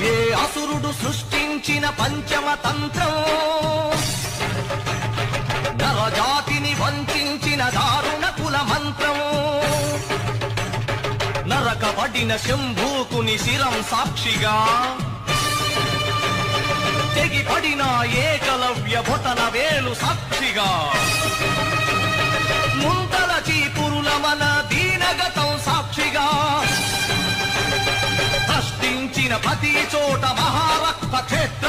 ఏ అసురుడు సృష్టించిన పంచమ తంత్రం, నరజాతిని వంచిన దారుణ కుల మంత్రం, నరకబడిన శంభూకుని శిరం సాక్షిగా, తెగిపడిన ఏకలవ్య బొటన వేలు సాక్షిగా, ముంతల చీపురుల మన దీనగతం సాక్షిగా, ప్రశ్నించిన ప్రతి చోట మహారక్త క్షేత్ర